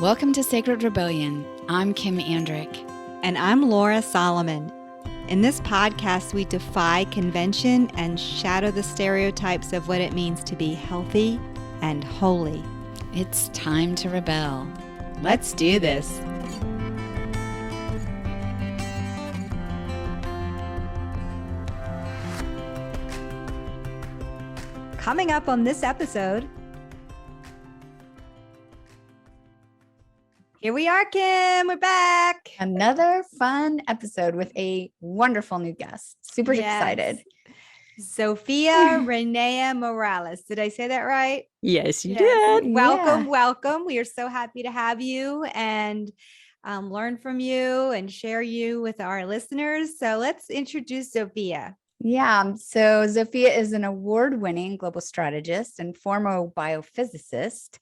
Welcome to Sacred Rebellion. I'm Kim Andrick. And I'm Laura Solomon. In this podcast, we defy convention and shatter the stereotypes of what it means to be healthy and holy. It's time to rebel. Let's do this. Coming up on this episode, here we are, Kim. We're back. Another fun episode with a wonderful new guest. Super excited. ZofiaRennea Morales. Did I say that right? Yes, you did. Welcome. We are so happy to have you and learn from you and share you with our listeners. So let's introduce Zofia. Yeah. So Zofia is an award-winning global strategist and former biophysicist.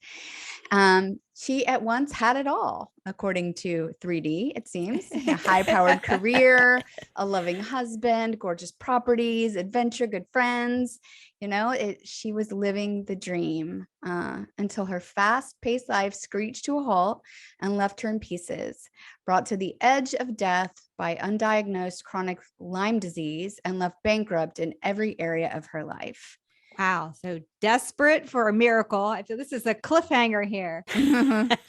She at once had it all, according to 3D, it seems. A high-powered career, a loving husband, gorgeous properties, adventure, good friends. You know, she was living the dream until her fast-paced life screeched to a halt and left her in pieces, brought to the edge of death by undiagnosed chronic Lyme disease and left bankrupt in every area of her life. Wow. So desperate for a miracle. I feel this is a cliffhanger here.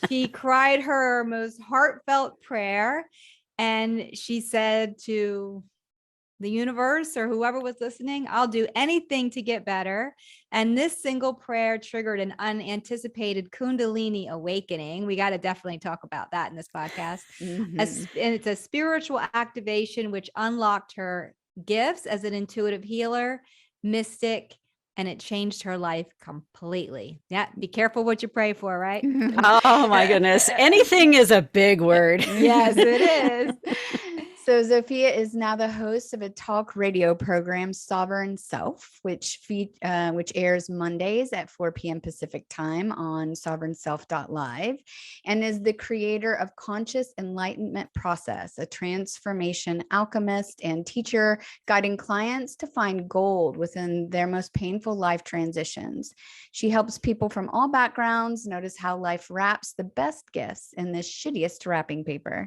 She cried her most heartfelt prayer and she said to the universe or whoever was listening, I'll do anything to get better. And this single prayer triggered an unanticipated Kundalini awakening. We got to definitely talk about that in this podcast. And it's a spiritual activation which unlocked her gifts as an intuitive healer, mystic, and it changed her life completely. Yeah. Be careful what you pray for, right? Oh my goodness. Anything is a big word. Yes, it is. So Zofia is now the host of a talk radio program, Sovereignself, which airs Mondays at 4 p.m. Pacific time on Sovereignself.live, and is the creator of Conscious Enlyghtment Process, a transformation alchemist and teacher guiding clients to find gold within their most painful life transitions. She helps people from all backgrounds notice how life wraps the best gifts in the shittiest wrapping paper.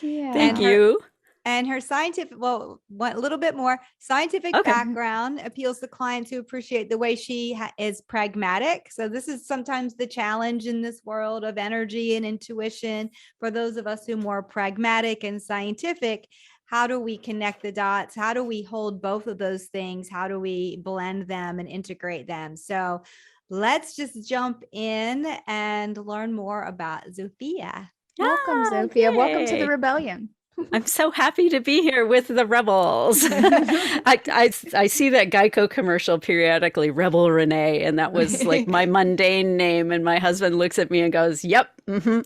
Yeah. Thank you. And her scientific, a little bit more scientific background appeals to clients who appreciate the way she is pragmatic. So this is sometimes the challenge in this world of energy and intuition. For those of us who are more pragmatic and scientific, how do we connect the dots? How do we hold both of those things? How do we blend them and integrate them? So let's just jump in and learn more about Zofia. Welcome, Zofia. Welcome to the rebellion. I'm so happy to be here with the rebels. I see that Geico commercial periodically, Rebel Renee, and that was like my mundane name. And my husband looks at me and goes, yep. Love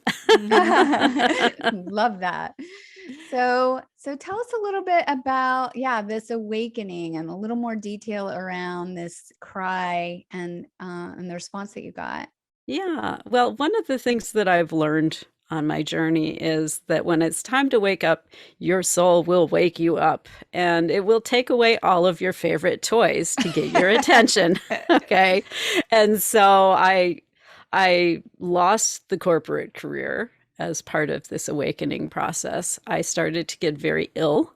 that. So tell us a little bit about, this awakening and a little more detail around this cry and the response that you got. Yeah. Well, one of the things that I've learned on my journey is that when it's time to wake up, your soul will wake you up and it will take away all of your favorite toys to get your attention. Okay. And so I lost the corporate career as part of this awakening process. I started to get very ill,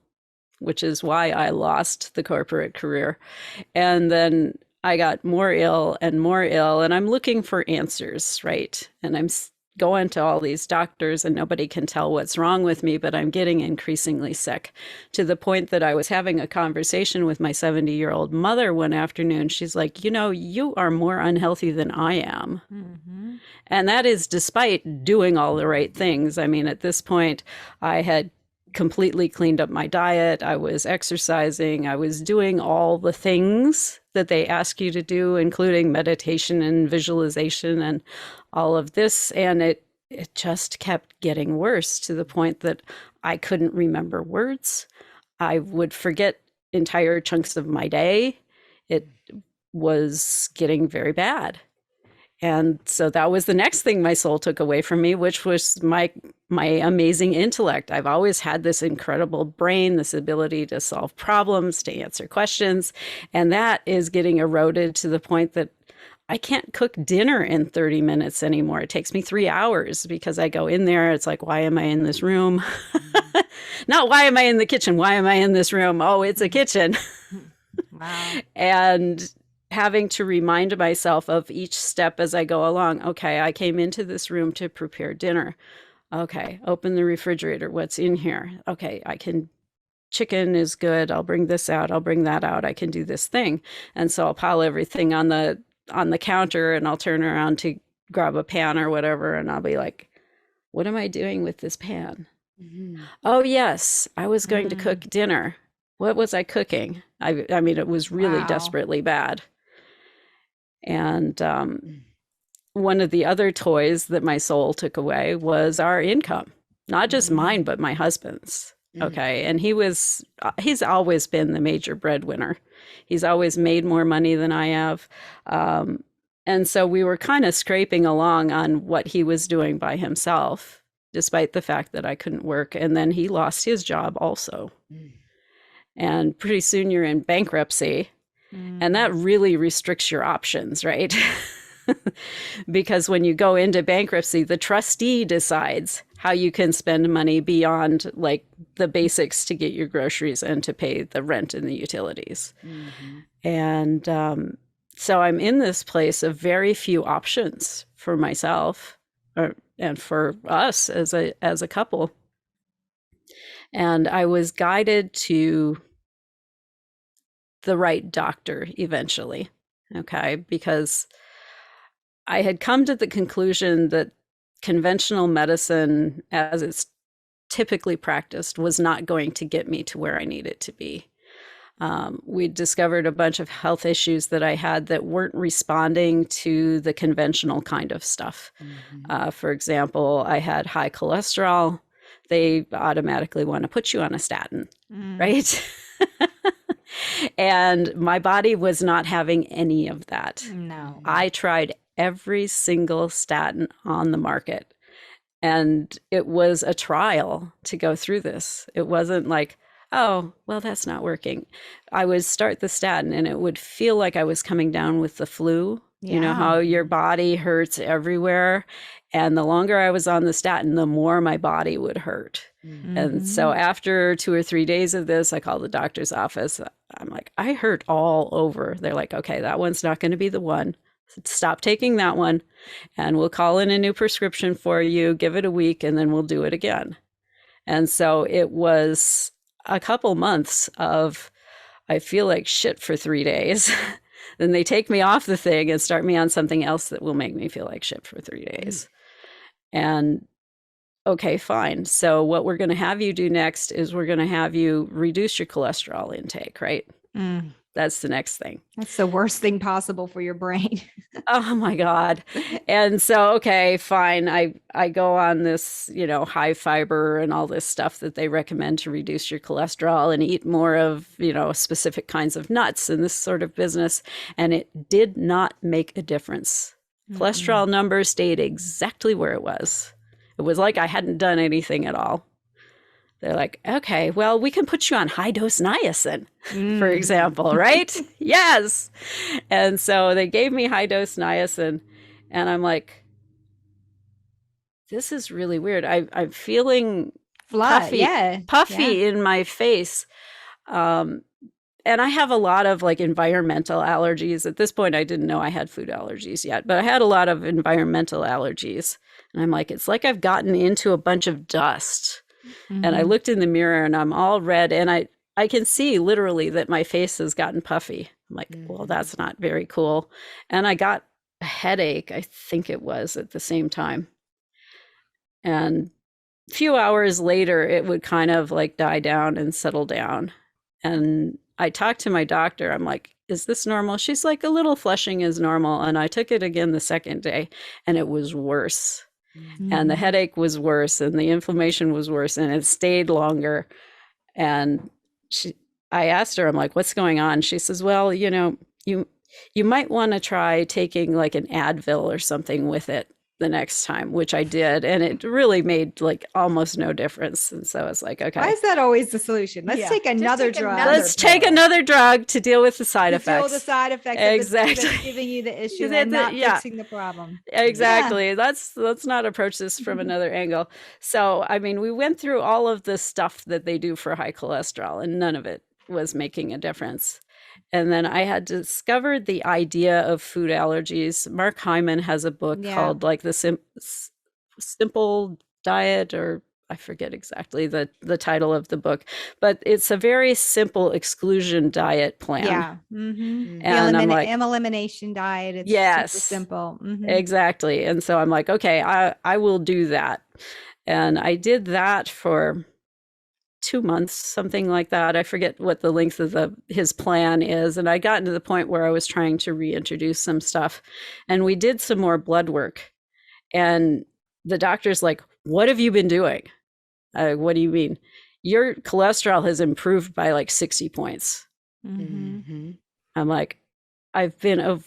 which is why I lost the corporate career. And then I got more ill, and I'm looking for answers, right? And I'm going to all these doctors and nobody can tell what's wrong with me, but I'm getting increasingly sick to the point that I was having a conversation with my 70-year-old mother one afternoon. She's like, you are more unhealthy than I am. Mm-hmm. And that is despite doing all the right things. I mean, at this point, I had completely cleaned up my diet. I was exercising. I was doing all the things that they ask you to do, including meditation and visualization and all of this. And it just kept getting worse to the point that I couldn't remember words. I would forget entire chunks of my day. It was getting very bad. And so that was the next thing my soul took away from me, which was my amazing intellect. I've always had this incredible brain, this ability to solve problems, to answer questions. And that is getting eroded to the point that I can't cook dinner in 30 minutes anymore. It takes me 3 hours because I go in there. It's like, why am I in this room? Not why am I in the kitchen? Why am I in this room? Oh, it's a kitchen. Wow. And having to remind myself of each step as I go along. Okay, I came into this room to prepare dinner. Okay, open the refrigerator. What's in here? Okay, chicken is good. I'll bring this out. I'll bring that out. I can do this thing. And so I'll pile everything on the counter, and I'll turn around to grab a pan or whatever. And I'll be like, what am I doing with this pan? Mm-hmm. Oh, yes, I was going to cook dinner. What was I cooking? I mean, it was really desperately bad. And one of the other toys that my soul took away was our income, not just mine, but my husband's. Okay. And he's always been the major breadwinner. He's always made more money than I have. And so we were kind of scraping along on what he was doing by himself, despite the fact that I couldn't work. And then he lost his job also. And pretty soon you're in bankruptcy. And that really restricts your options, right? Because when you go into bankruptcy, the trustee decides how you can spend money beyond like the basics to get your groceries and to pay the rent and the utilities. And so I'm in this place of very few options for myself and for us as a couple. And I was guided to the right doctor eventually, okay? Because I had come to the conclusion that conventional medicine, as it's typically practiced, was not going to get me to where I needed to be. We discovered a bunch of health issues that I had that weren't responding to the conventional kind of stuff. For example, I had high cholesterol. They automatically want to put you on a statin, right? And my body was not having any of that. No. I tried every single statin on the market, and it was a trial to go through this. It wasn't like, oh, well, that's not working. I would start the statin and it would feel like I was coming down with the flu. You know how your body hurts everywhere. And the longer I was on the statin, the more my body would hurt. And so after 2 or 3 days of this, I called the doctor's office. I'm like, I hurt all over. They're like, okay, that one's not going to be the one. Stop taking that one, and we'll call in a new prescription for you. Give it a week, and then we'll do it again. And so it was a couple months of, I feel like shit for 3 days. Then they take me off the thing and start me on something else that will make me feel like shit for 3 days. And okay, fine. So what we're going to have you do next is we're going to have you reduce your cholesterol intake, right? That's the next thing. That's the worst thing possible for your brain. Oh my God. And so, okay, fine. I go on this, high fiber and all this stuff that they recommend to reduce your cholesterol and eat more of, specific kinds of nuts and this sort of business. And it did not make a difference. Cholesterol number stayed exactly where it was. It was like I hadn't done anything at all. They're like, okay, well, we can put you on high dose niacin, for example, right? Yes. And so they gave me high dose niacin, and I'm like, this is really weird. I'm feeling puffy in my face. And I have a lot of like environmental allergies. At this point, I didn't know I had food allergies yet, but I had a lot of environmental allergies. And I'm like, it's like I've gotten into a bunch of dust. And I looked in the mirror and I'm all red, and I can see literally that my face has gotten puffy. I'm like, well, that's not very cool. And I got a headache, I think it was, at the same time. And a few hours later, it would kind of like die down and settle down. And I talked to my doctor. I'm like, is this normal? She's like, a little flushing is normal. And I took it again the second day, and it was worse. And the headache was worse, and the inflammation was worse, and it stayed longer. And I asked her, I'm like, what's going on? She says, well, you might want to try taking like an Advil or something with it. the next time, which I did. And it really made like almost no difference. And so I was like, okay. Why is that always the solution? Let's take another drug. Let's take another drug to deal with the side effects. Deal with the side effects exactly. that's giving you the issue and not fixing the problem. Exactly. Yeah. Let's not approach this from another angle. So, I mean, we went through all of the stuff that they do for high cholesterol, and none of it was making a difference. And then I had discovered the idea of food allergies. Mark Hyman has a book called like the Simple Diet, or I forget exactly the title of the book, but it's a very simple exclusion diet plan. Yeah. Mm-hmm. And I'm like, elimination diet. It's super simple. Mm-hmm. Exactly. And so I'm like, okay, I will do that. And I did that for 2 months, something like that. I forget what the length of his plan is. And I got to the point where I was trying to reintroduce some stuff. And we did some more blood work. And the doctor's like, what have you been doing? What do you mean? Your cholesterol has improved by like 60 points. Mm-hmm. I'm like, I've been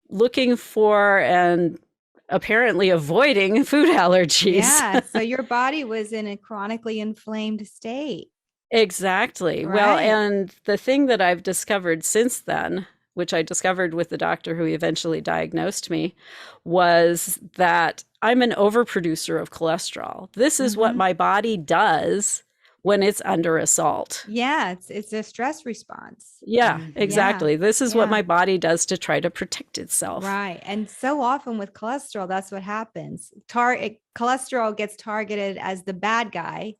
looking for and apparently avoiding food allergies. Yeah. So your body was in a chronically inflamed state. Exactly. Right. Well, and the thing that I've discovered since then, which I discovered with the doctor who eventually diagnosed me, was that I'm an overproducer of cholesterol. This is what my body does when it's under assault. Yeah, it's a stress response. Yeah, exactly. This is what my body does to try to protect itself. Right. And so often with cholesterol, that's what happens. Cholesterol gets targeted as the bad guy.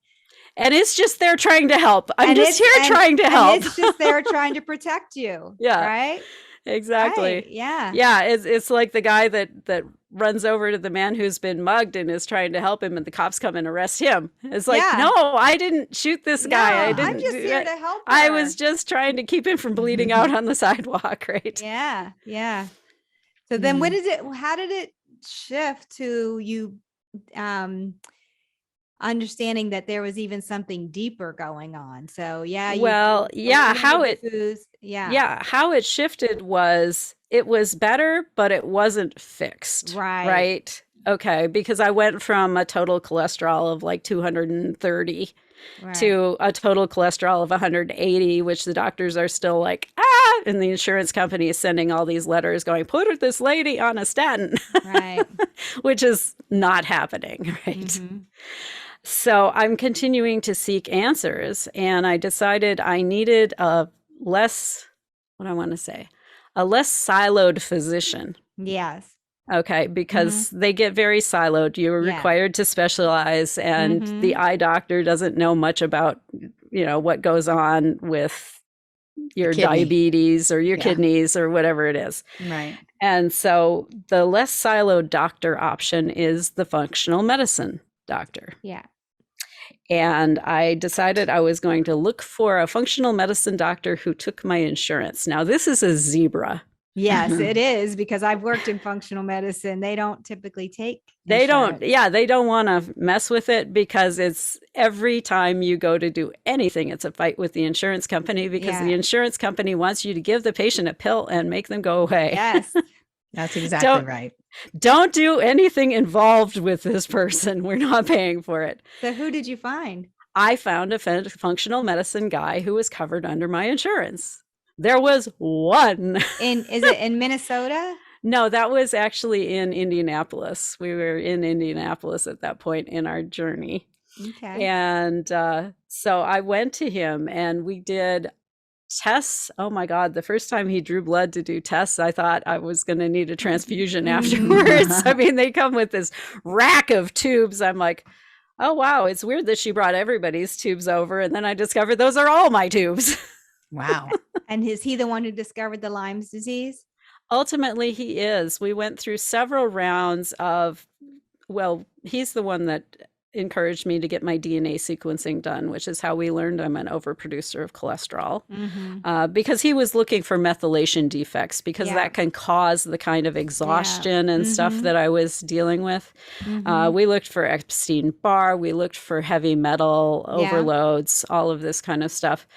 And it's just there trying to help. I'm just here trying to help. And it's just there trying to protect you. Yeah. Right? Exactly. Right. Yeah. Yeah. It's like the guy that runs over to the man who's been mugged and is trying to help him, and the cops come and arrest him. It's like, no, I didn't shoot this guy. I'm just here to help her. I was just trying to keep him from bleeding out on the sidewalk, right? Yeah. Yeah. So then how did it shift to you understanding that there was even something deeper going on? So how it shifted was, it was better, but it wasn't fixed. Right. Okay. Because I went from a total cholesterol of like 230 to a total cholesterol of 180, which the doctors are still like, and the insurance company is sending all these letters going, put this lady on a statin, right? Which is not happening. Right. Mm-hmm. So I'm continuing to seek answers, and I decided I needed a less siloed physician. Yes. Okay, because they get very siloed. You're required to specialize, and the eye doctor doesn't know much about, what goes on with your diabetes or your kidneys or whatever it is. Right. And so the less siloed doctor option is the functional medicine doctor. Yeah. And I decided I was going to look for a functional medicine doctor who took my insurance. Now, this is a zebra. Yes, it is, because I've worked in functional medicine. They don't typically take insurance. They don't want to mess with it, because it's every time you go to do anything, it's a fight with the insurance company, because the insurance company wants you to give the patient a pill and make them go away. Yes. That's exactly right. Don't do anything involved with this person. We're not paying for it. So who did you find? I found a functional medicine guy who was covered under my insurance. There was one. Is it in Minnesota? No, that was actually in Indianapolis. We were in Indianapolis at that point in our journey. Okay. And so I went to him, and we did tests. Oh my God. The first time he drew blood to do tests, I thought I was going to need a transfusion afterwards. I mean, they come with this rack of tubes. I'm like, oh, wow. It's weird that she brought everybody's tubes over. And then I discovered those are all my tubes. Wow. And is he the one who discovered the Lyme disease? Ultimately, he is. We went through several rounds of, he's the one that encouraged me to get my DNA sequencing done, which is how we learned I'm an overproducer of cholesterol, because he was looking for methylation defects, because that can cause the kind of exhaustion and stuff that I was dealing with. We looked for Epstein-Barr, we looked for heavy metal overloads, all of this kind of stuff.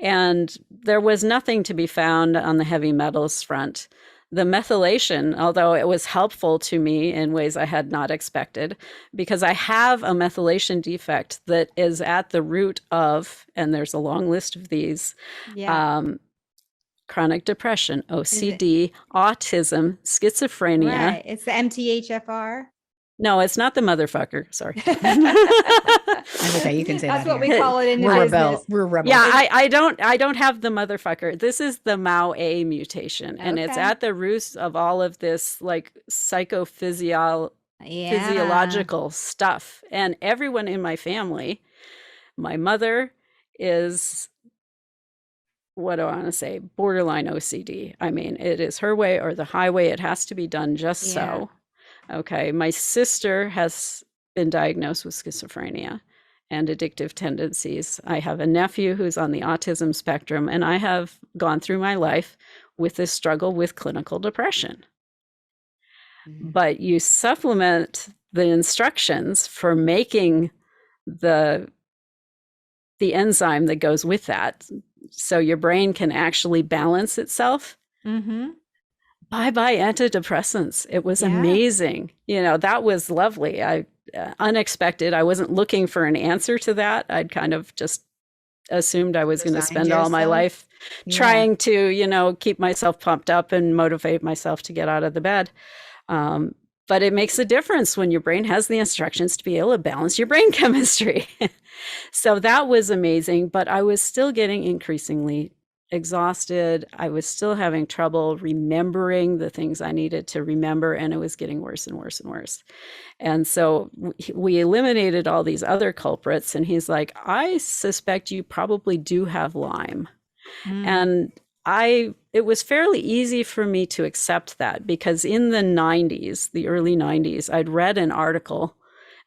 And there was nothing to be found on the heavy metals front. the methylation, although it was helpful to me in ways I had not expected, because I have a methylation defect that is at the root of, and there's a long list of these, Yeah. chronic depression, Is it? OCD, autism, schizophrenia. Right. It's the MTHFR. No, it's not the motherfucker. Sorry. That's okay. You can say That's that what we here. call it in the We're business. rebel. We're rebels. Yeah, I don't have the motherfucker. This is the MAO-A mutation, and it's Okay. at the roots of all of this like physiological stuff. And everyone in my family, my mother is, what do I want to say, borderline OCD. I mean, it is her way or the highway. It has to be done just so. Okay. My sister has been diagnosed with schizophrenia and addictive tendencies. I have a nephew who's on the autism spectrum, and I have gone through my life with this struggle with clinical depression. But you supplement the instructions for making the enzyme that goes with that, so your brain can actually balance itself. Mm-hmm. Bye-bye antidepressants. It was amazing. You know, that was lovely. Unexpected. I wasn't looking for an answer to that. I'd kind of just assumed I was going to spend all my life trying to, you know, keep myself pumped up and motivate myself to get out of the bed. But it makes a difference when your brain has the instructions to be able to balance your brain chemistry. So that was amazing, but I was still getting increasingly exhausted. I was still having trouble remembering the things I needed to remember, and it was getting worse and worse and worse. And so we eliminated all these other culprits, and he's like, I suspect you probably do have Lyme. And it was fairly easy for me to accept that, because in the 90s, the early 90s, I'd read an article,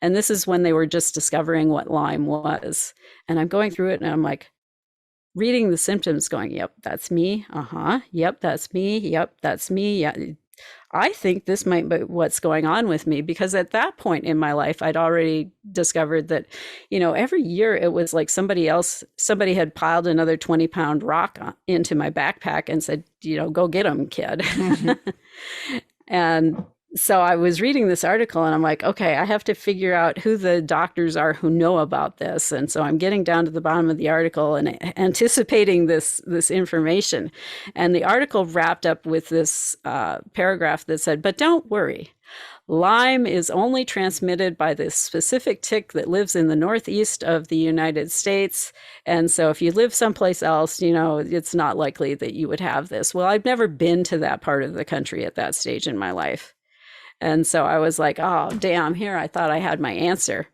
and this is when they were just discovering what Lyme was. And I'm going through it and I'm like, reading the symptoms going, yep, that's me. Yep, that's me. Yep, that's me. Yeah. I think this might be what's going on with me, because at that point in my life, I'd already discovered that, you know, every year it was like somebody had piled another 20-pound rock into my backpack and said, you know, go get them, kid. And so I was reading this article and I'm like, okay, I have to figure out who the doctors are who know about this. And so I'm getting down to the bottom of the article and anticipating this information. And the article wrapped up with this paragraph that said, but don't worry. Lyme is only transmitted by this specific tick that lives in the northeast of the United States. And so if you live someplace else, you know, it's not likely that you would have this. Well, I've never been to that part of the country at that stage in my life. And so I was like, oh, damn, here I thought I had my answer.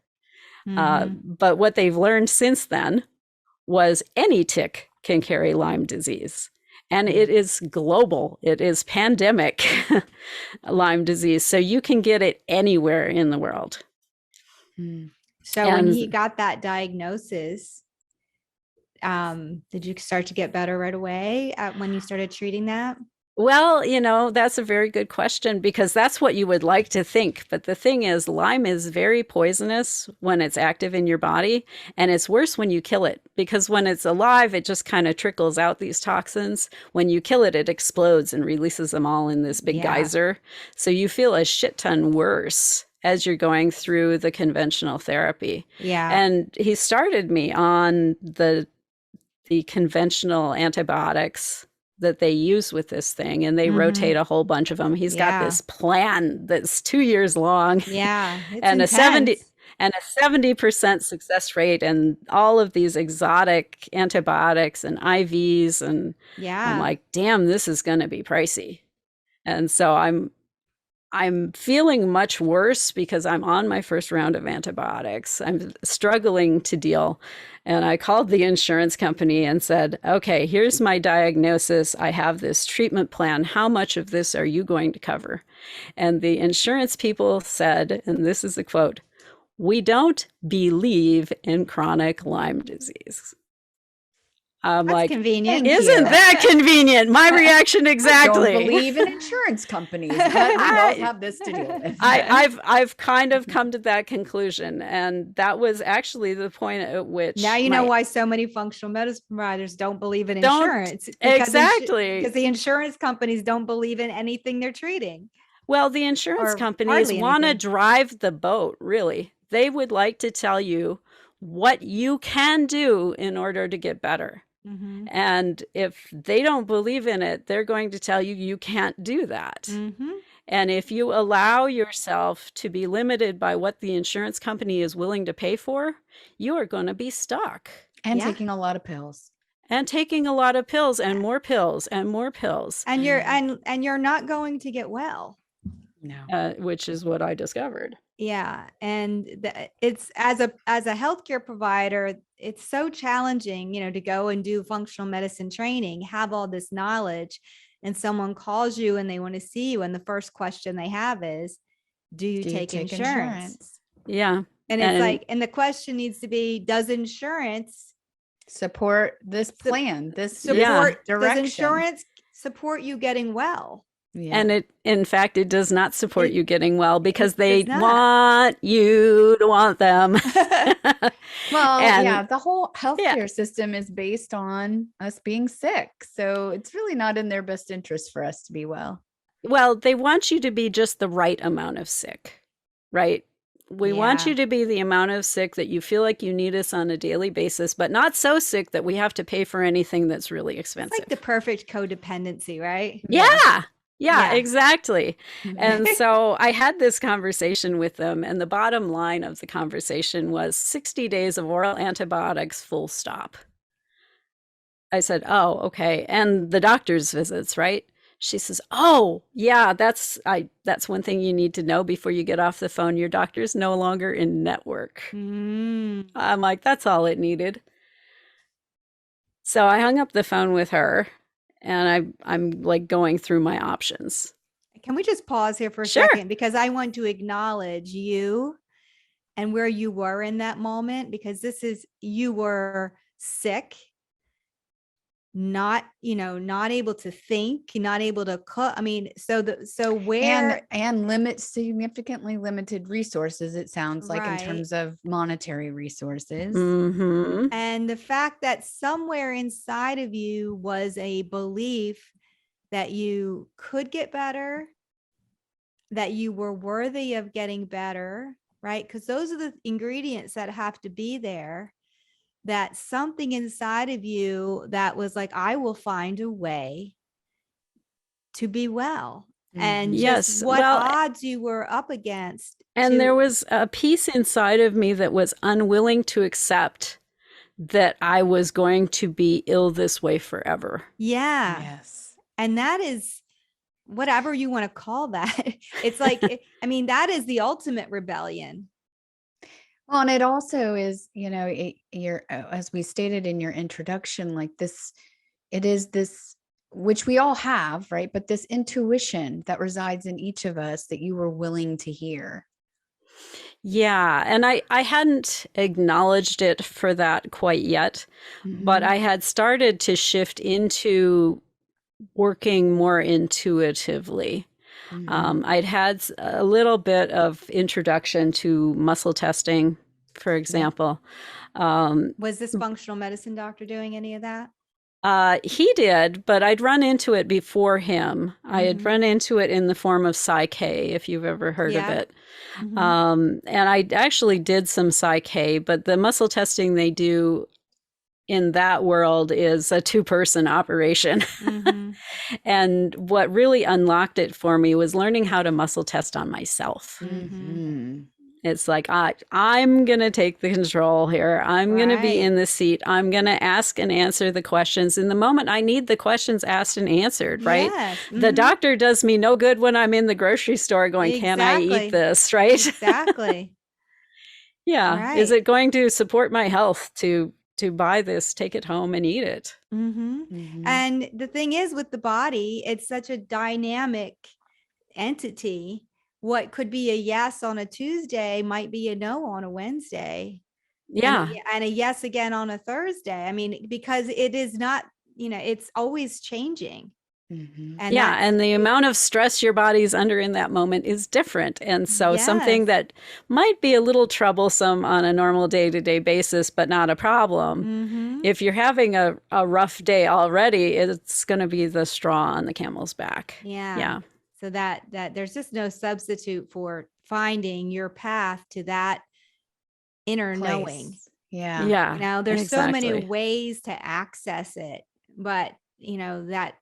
But what they've learned since then was any tick can carry Lyme disease. And it is global. It is pandemic Lyme disease. So you can get it anywhere in the world. So when he got that diagnosis, did you start to get better right away when you started treating that? Well, you know, that's a very good question, because that's what you would like to think. But the thing is, Lyme is very poisonous when it's active in your body, and it's worse when you kill it, because when it's alive, it just kind of trickles out these toxins. When you kill it, it explodes and releases them all in this big geyser. So you feel a shit ton worse as you're going through the conventional therapy. Yeah. And he started me on the conventional antibiotics that they use with this thing, and they rotate a whole bunch of them. He's got this plan that's 2 years long. Yeah. And intense. a 70% success rate, and all of these exotic antibiotics and IVs. And I'm like, damn, this is going to be pricey. And so I'm feeling much worse because I'm on my first round of antibiotics. I'm struggling to deal. And I called the insurance company and said, okay, here's my diagnosis. I have this treatment plan. How much of this are you going to cover? And the insurance people said, and this is a quote, "We don't believe in chronic Lyme disease." I'm That's like, convenient. Thank isn't you. that convenient? My reaction I exactly. don't believe in insurance companies, but we both have this to deal with. I've kind of come to that conclusion, and that was actually the point at which Now you know why so many functional medicine providers don't believe in Don't- insurance. exactly. Because the insurance companies don't believe in anything they're treating. Well, the insurance Or companies hardly want to anything. drive the boat, really. They would like to tell you what you can do in order to get better. Mm-hmm. And if they don't believe in it, they're going to tell you you can't do that. Mm-hmm. And if you allow yourself to be limited by what the insurance company is willing to pay for, you are going to be stuck. And Yeah. taking a lot of pills. And taking a lot of pills and more pills and more pills. And you're not going to get well. No. Which is what I discovered. Yeah. And it's as a healthcare provider, it's so challenging, to go and do functional medicine training, have all this knowledge, and someone calls you and they want to see you. And the first question they have is, do you take insurance? Yeah. And it's like, and the question needs to be, does insurance support this plan, this support, direction? does insurance support you getting well? Yeah. And in fact, it does not support you getting well because they does not. want you to want them. Well, And- the whole healthcare system is based on us being sick. So it's really not in their best interest for us to be well. Well, they want you to be just the right amount of sick, right? We want Yeah. you to be the amount of sick that you feel like you need us on a daily basis, but not so sick that we have to pay for anything that's really It's expensive. like the perfect codependency, right? Yeah, Yeah. exactly. And so I had this conversation with them, and the bottom line of the conversation was 60 days of oral antibiotics, full stop. I said, oh, okay. And the doctor's visits, right? She says, oh, yeah, that's one thing you need to know before you get off the phone. Your doctor's no longer in network. Mm. I'm like, that's all it needed. So I hung up the phone with her, and I'm like going through my options. Can we just pause here for a Sure. second? Because I want to acknowledge you and where you were in that moment, because you were sick, not able to think, not able to cook. I mean, so where and significantly limited resources, it sounds like, Right. in terms of monetary resources. Mm-hmm. and the fact that somewhere inside of you was a belief that you could get better, that you were worthy of getting better, right? Because those are the ingredients that have to be there. That something inside of you that was like, I will find a way to be well. And Yes, just what well, odds you were up against. And there was a piece inside of me that was unwilling to accept that I was going to be ill this way forever. Yeah. Yes. And that is whatever you want to call that. It's like, I mean, that is the ultimate rebellion. Well, and it also is, as we stated in your introduction, like this, it is this, which we all have, right? But this intuition that resides in each of us that you were willing to hear. Yeah. And I hadn't acknowledged it for that quite yet, but I had started to shift into working more intuitively. I'd had a little bit of introduction to muscle testing, for example. Was this functional medicine doctor doing any of that? He did, but I'd run into it before him. I had run into it in the form of Psyche, if you've ever heard of it. And I actually did some Psyche, but the muscle testing they do in that world is a 2-person operation. And what really unlocked it for me was learning how to muscle test on myself. It's like, I'm going to take the control here. I'm going to be in the seat. I'm going to ask and answer the questions in the moment I need the questions asked and answered, right? Yes. The doctor does me no good when I'm in the grocery store going, can I eat this, right? Exactly. Yeah. Right. Is it going to support my health to buy this, take it home and eat it? And the thing is, with the body, it's such a dynamic entity. What could be a yes on a Tuesday might be a no on a Wednesday. Yeah. And a yes again on a Thursday. I mean, because it is not, it's always changing. Mhm. And Yeah, that's and the amount of stress your body's under in that moment is different. And so something yes. that might be a little troublesome on a normal day-to-day basis, but not a problem. Mhm. If you're having a rough day already, it's going to be the straw on the camel's back. Yeah. Yeah. So that there's just no substitute for finding your path to that inner knowing. Place. Yeah. Yeah. There's so many exactly. ways to access it, but that,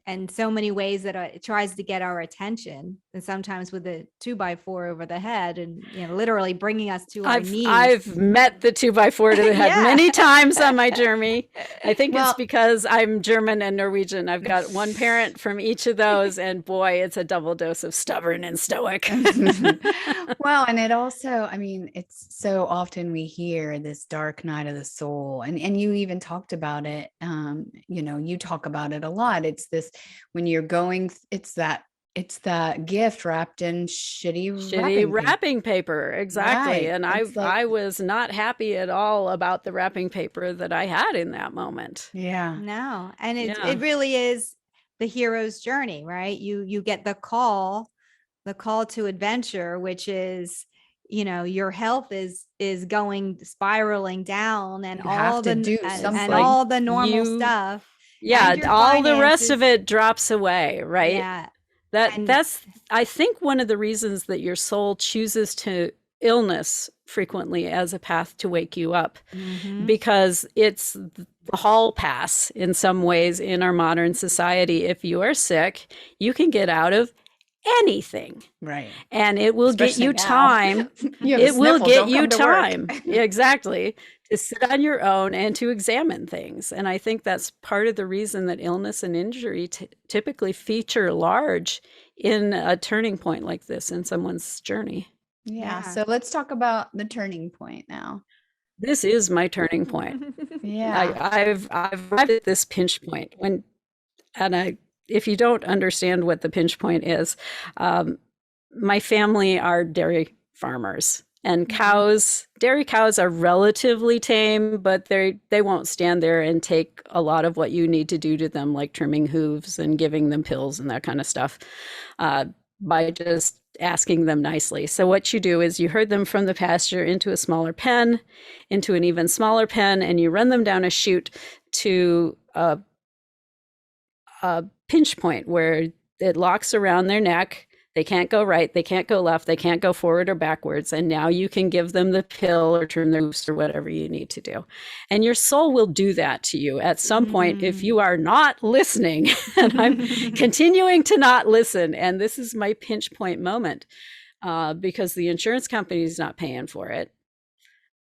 and so many ways that it tries to get our attention, and sometimes with a 2x4 over the head, and literally bringing us to our knees. I've met the 2x4 to the head Yeah. many times on my journey. I think Well- it's because I'm German and Norwegian. I've got one parent from each of those, and boy, it's a double dose of stubborn and stoic. Well, and it also, I mean, it's so often we hear this dark night of the soul, and you even talked about it. You talk about it a lot. It's this, when you're going, it's that gift wrapped in shitty wrapping paper. Exactly. Right. And It's I like- was not happy at all about the wrapping paper that I had in that moment. Yeah. No. And it Yeah. really is the hero's journey, right? You get the call to adventure, which is, your health is spiraling down, and You have all to the do and something. all the normal You- stuff. Yeah, And your all the rest of finances. it drops away, right? Yeah. And- That's I think one of the reasons that your soul chooses to illness frequently as a path to wake you up, Mhm. because it's the hall pass in some ways in our modern society. If you are sick, you can get out of anything, Right. and it will get Especially you now. time. You have a It will sniffle, get don't you come to work. time. Exactly. To sit on your own and to examine things. And I think that's part of the reason that illness and injury typically feature large in a turning point like this in someone's journey. Yeah. Yeah. So let's talk about the turning point now. This is my turning point. Yeah. I've arrived at this pinch point if you don't understand what the pinch point is, my family are dairy farmers, and dairy cows are relatively tame, but they won't stand there and take a lot of what you need to do to them, like trimming hooves and giving them pills and that kind of stuff, by just asking them nicely. So what you do is you herd them from the pasture into a smaller pen, into an even smaller pen, and you run them down a chute to a pinch point where it locks around their neck. They can't go right, they can't go left, they can't go forward or backwards. And now you can give them the pill or trim their hooves or whatever you need to do. And your soul will do that to you at some point if you are not listening. And I'm continuing to not listen. And this is my pinch point moment, because the insurance company is not paying for it.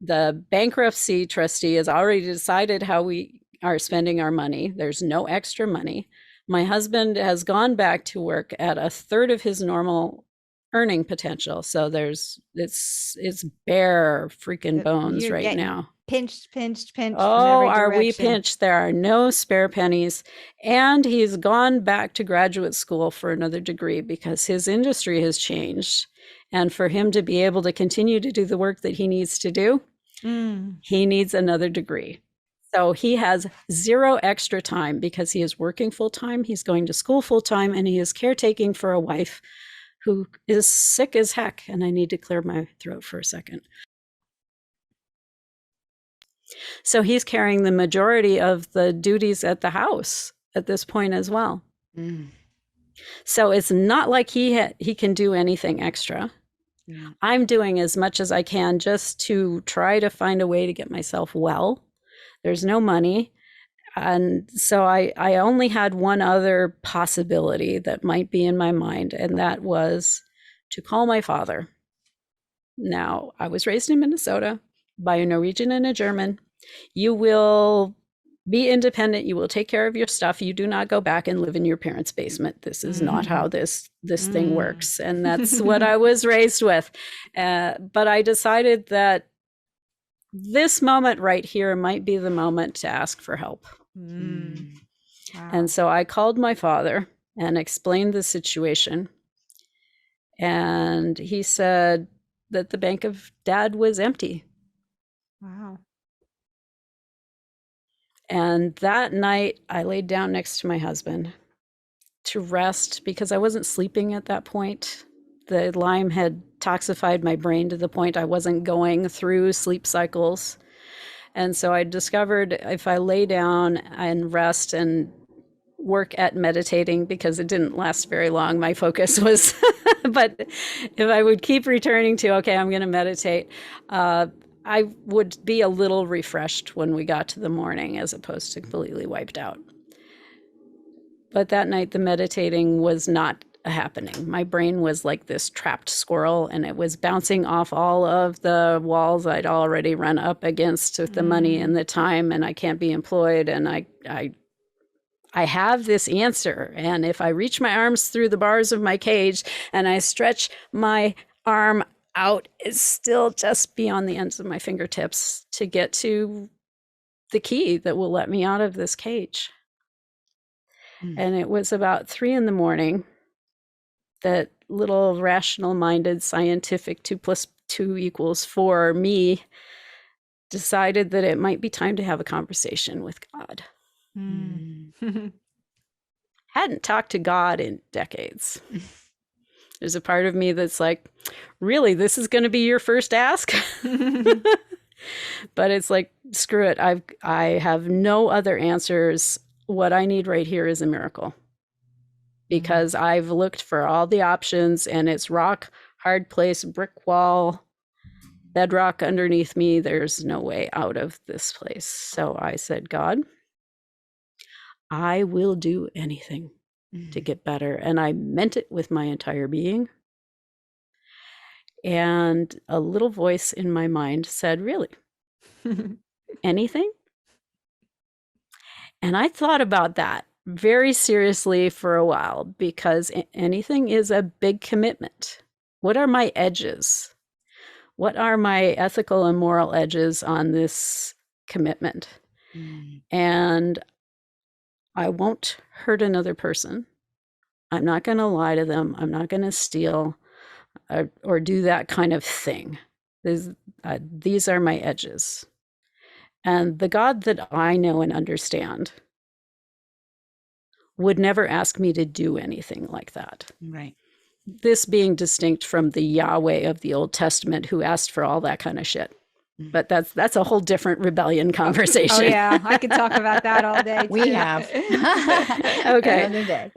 The bankruptcy trustee has already decided how we are spending our money. There's no extra money. My husband has gone back to work at a third of his normal earning potential. So it's bare freaking bones You're right getting now. Pinched from Oh, every are we direction. pinched? There are no spare pennies. And he's gone back to graduate school for another degree because his industry has changed. And for him to be able to continue to do the work that he needs to do, he needs another degree. So he has zero extra time because he is working full time, he's going to school full time, and he is caretaking for a wife who is sick as heck. And I need to clear my throat for a second. So he's carrying the majority of the duties at the house at this point as well. So it's not like he can do anything extra. I'm doing as much as I can just to try to find a way to get myself well. There's no money. And so I only had one other possibility that might be in my mind, and that was to call my father. Now, I was raised in Minnesota by a Norwegian and a German. You will be independent. You will take care of your stuff. You do not go back and live in your parents' basement. This is not how this thing works. And that's what I was raised with. But I decided that this moment right here might be the moment to ask for help. Wow. And so I called my father and explained the situation. And he said that the bank of Dad was empty. Wow. And that night, I laid down next to my husband to rest because I wasn't sleeping at that point. The Lyme had toxified my brain to the point I wasn't going through sleep cycles. And so I discovered if I lay down and rest and work at meditating, because it didn't last very long, my focus was, but if I would keep returning to, okay, I'm going to meditate, I would be a little refreshed when we got to the morning as opposed to completely wiped out. But that night, the meditating was not happening. My brain was like this trapped squirrel, and it was bouncing off all of the walls I'd already run up against with the money and the time, and I can't be employed, and I have this answer. And if I reach my arms through the bars of my cage and I stretch my arm out, it's still just beyond the ends of my fingertips to get to the key that will let me out of this cage. And it was about 3 a.m. that little rational-minded scientific 2 + 2 = 4 me decided that it might be time to have a conversation with God. Hadn't talked to God in decades. There's a part of me that's like, really, this is going to be your first ask? But it's like, screw it. I have no other answers. What I need right here is a miracle, because I've looked for all the options and it's rock, hard place, brick wall, bedrock underneath me. There's no way out of this place. So I said, God, I will do anything to get better. And I meant it with my entire being. And a little voice in my mind said, really? Anything? And I thought about that very seriously for a while, because anything is a big commitment. What are my edges? What are my ethical and moral edges on this commitment? And I won't hurt another person. I'm not going to lie to them. I'm not going to steal or do that kind of thing. These are my edges. And the God that I know and understand would never ask me to do anything like that. Right. This being distinct from the Yahweh of the Old Testament, who asked for all that kind of shit. But that's a whole different rebellion conversation. Oh yeah, I could talk about that all day. We too. have. Okay. Another day.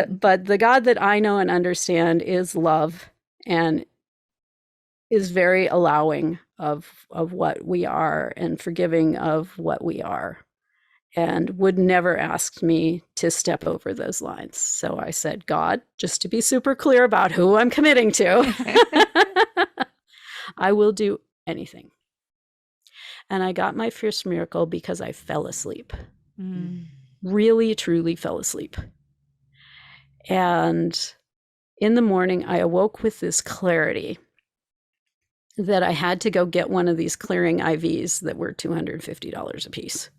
But the God that I know and understand is love and is very allowing of what we are and forgiving of what we are, and would never ask me to step over those lines. So I said, God, just to be super clear about who I'm committing to, I will do anything. And I got my first miracle because I fell asleep. Really, truly fell asleep. And in the morning, I awoke with this clarity that I had to go get one of these clearing IVs that were $250 a piece.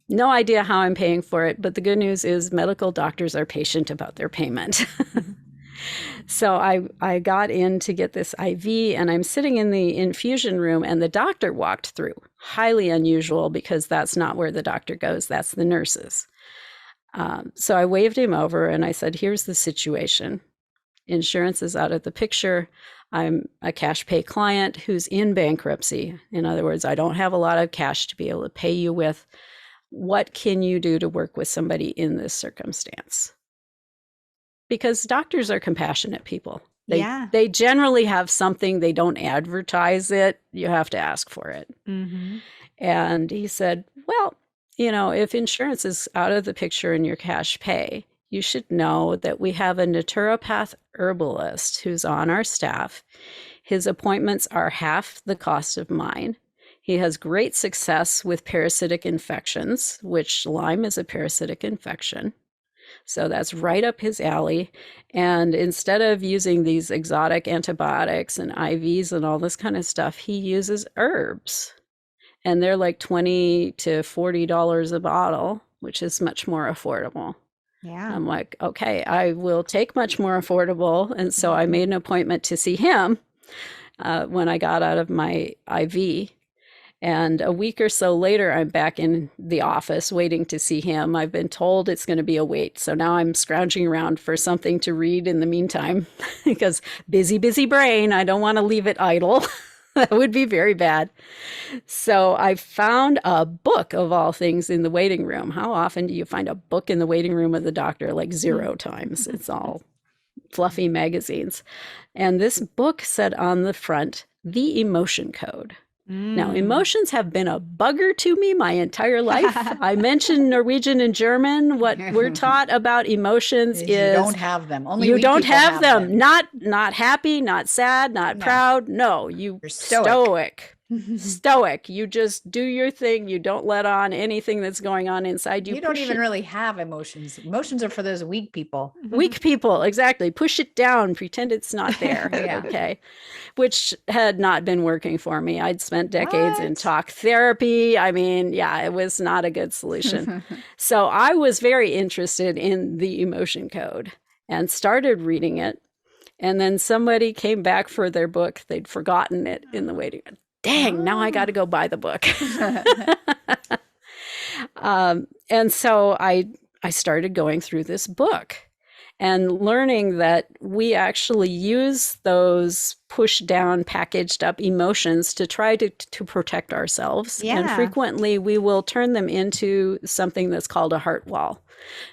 No idea how I'm paying for it, but the good news is medical doctors are patient about their payment. So I got in to get this IV, and I'm sitting in the infusion room, and the doctor walked through. Highly unusual, because that's not where the doctor goes. That's the nurses. So I waved him over and I said, here's the situation. Insurance is out of the picture. I'm a cash pay client who's in bankruptcy. In other words, I don't have a lot of cash to be able to pay you with. What can you do to work with somebody in this circumstance? Because doctors are compassionate people. They generally have something. They don't advertise it. You have to ask for it. And he said, well, if insurance is out of the picture and your cash pay, you should know that we have a naturopath herbalist who's on our staff. His appointments are half the cost of mine. He has great success with parasitic infections, which Lyme is a parasitic infection. So that's right up his alley. And instead of using these exotic antibiotics and IVs and all this kind of stuff, he uses herbs. And they're like $20 to $40 a bottle, which is much more affordable. Yeah. I'm like, okay, I will take much more affordable. And so I made an appointment to see him when I got out of my IV. And a week or so later, I'm back in the office waiting to see him. I've been told it's going to be a wait. So now I'm scrounging around for something to read in the meantime because busy brain. I don't want to leave it idle. That would be very bad. So I found a book of all things in the waiting room. How often do you find a book in the waiting room of the doctor? Like 0 times. It's all fluffy magazines. And this book said on the front, The Emotion Code. Now, emotions have been a bugger to me my entire life. I mentioned Norwegian and German. What we're taught about emotions is you don't have them. Only you weak don't people have them. them. Not happy, not sad, not proud. No, you're stoic. Stoic. You just do your thing. You don't let on anything that's going on inside you. You don't even really have emotions. Emotions are for those weak people. Weak people, exactly. Push it down, pretend it's not there. Yeah. Okay. Which had not been working for me. I'd spent decades in talk therapy. I mean, yeah, it was not a good solution. So I was very interested in the emotion code and started reading it. And then somebody came back for their book. They'd forgotten it in the waiting room. Dang, now I got to go buy the book. And so I started going through this book and learning that we actually use those pushed down, packaged up emotions to try to protect ourselves. Yeah. And frequently we will turn them into something that's called a heart wall.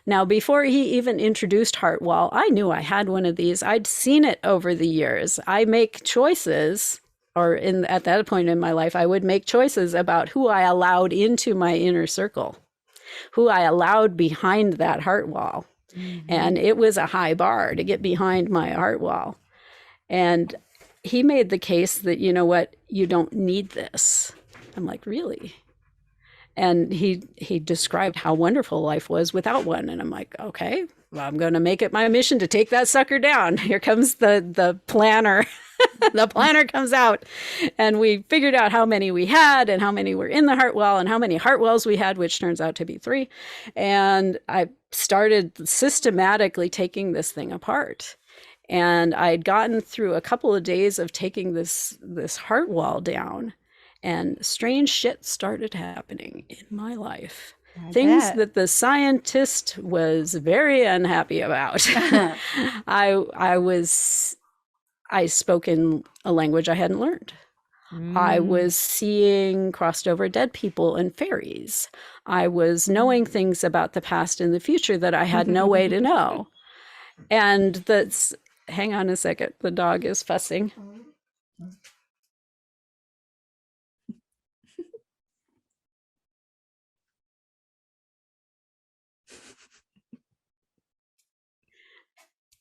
Now, before he even introduced heart wall, I knew I had one of these. I'd seen it over the years. I make choices, or at that point in my life, I would make choices about who I allowed into my inner circle, who I allowed behind that heart wall. And it was a high bar to get behind my heart wall. And he made the case that, you know what, you don't need this. I'm like, really? And he described how wonderful life was without one. And I'm like, okay, well, I'm going to make it my mission to take that sucker down. Here comes the planner. The planner comes out, and we figured out how many we had and how many were in the heart wall and how many heart wells we had, which turns out to be 3. And I started systematically taking this thing apart. And I'd gotten through a couple of days of taking this heart wall down, and strange shit started happening in my life. Things that the scientist was very unhappy about. I spoke in a language I hadn't learned. I was seeing crossed over dead people and fairies. I was knowing things about the past and the future that I had no way to know. And that's, hang on a second, the dog is fussing.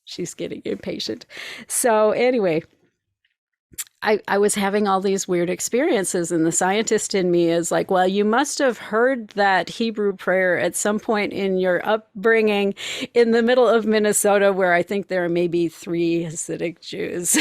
She's getting impatient. So anyway, I was having all these weird experiences, and the scientist in me is like, well, you must have heard that Hebrew prayer at some point in your upbringing in the middle of Minnesota, where I think there are maybe 3 Hasidic Jews.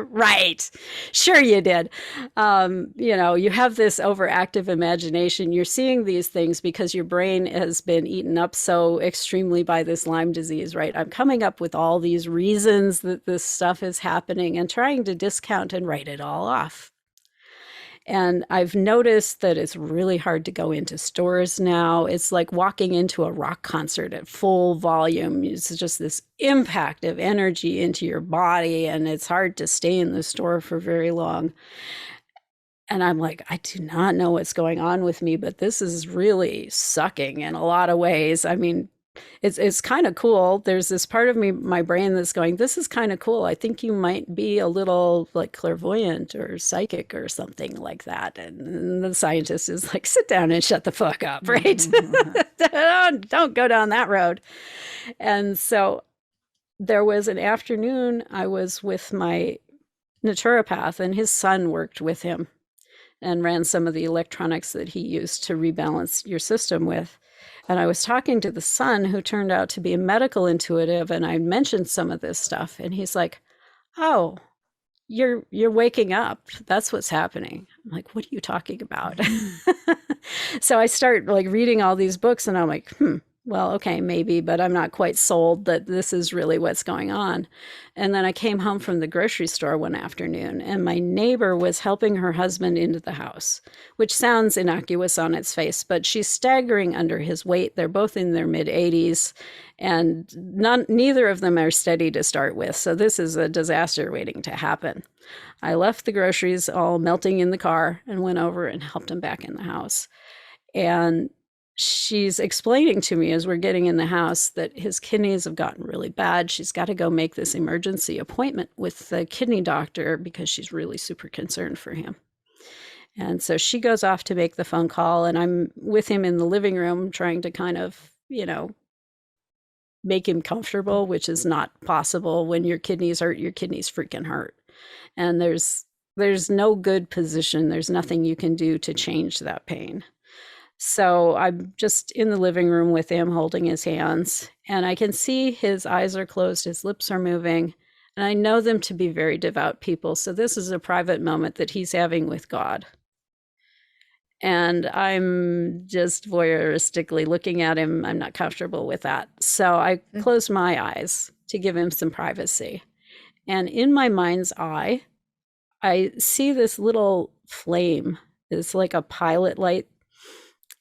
Right. Sure you did. You have this overactive imagination. You're seeing these things because your brain has been eaten up so extremely by this Lyme disease, right? I'm coming up with all these reasons that this stuff is happening and trying to discount and write it all off. And I've noticed that it's really hard to go into stores now. It's like walking into a rock concert at full volume. It's just this impact of energy into your body, and it's hard to stay in the store for very long. And I'm like, I do not know what's going on with me, but this is really sucking in a lot of ways. I mean, it's kind of cool. There's this part of me, my brain, that's going, this is kind of cool. I think you might be a little like clairvoyant or psychic or something like that. And the scientist is like, sit down and shut the fuck up, right? Don't go down that road. And so there was an afternoon I was with my naturopath, and his son worked with him and ran some of the electronics that he used to rebalance your system with. And I was talking to the son, who turned out to be a medical intuitive, and I mentioned some of this stuff, and he's like, oh, you're waking up. That's what's happening. I'm like, what are you talking about? So I start like reading all these books, and I'm like, well, okay, maybe, but I'm not quite sold that this is really what's going on. And then I came home from the grocery store one afternoon, and my neighbor was helping her husband into the house, which sounds innocuous on its face, but she's staggering under his weight. They're both in their mid 80s, and neither of them are steady to start with. So this is a disaster waiting to happen. I left the groceries all melting in the car and went over and helped him back in the house. And she's explaining to me as we're getting in the house that his kidneys have gotten really bad. She's got to go make this emergency appointment with the kidney doctor because she's really super concerned for him. And so she goes off to make the phone call, and I'm with him in the living room trying to kind of, make him comfortable, which is not possible. When your kidneys hurt, your kidneys freaking hurt. And there's no good position. There's nothing you can do to change that pain. So I'm just in the living room with him, holding his hands, and I can see his eyes are closed, his lips are moving, and I know them to be very devout people. So this is a private moment that he's having with God. And I'm just voyeuristically looking at him. I'm not comfortable with that. So I closed my eyes to give him some privacy. And in my mind's eye, I see this little flame. It's like a pilot light.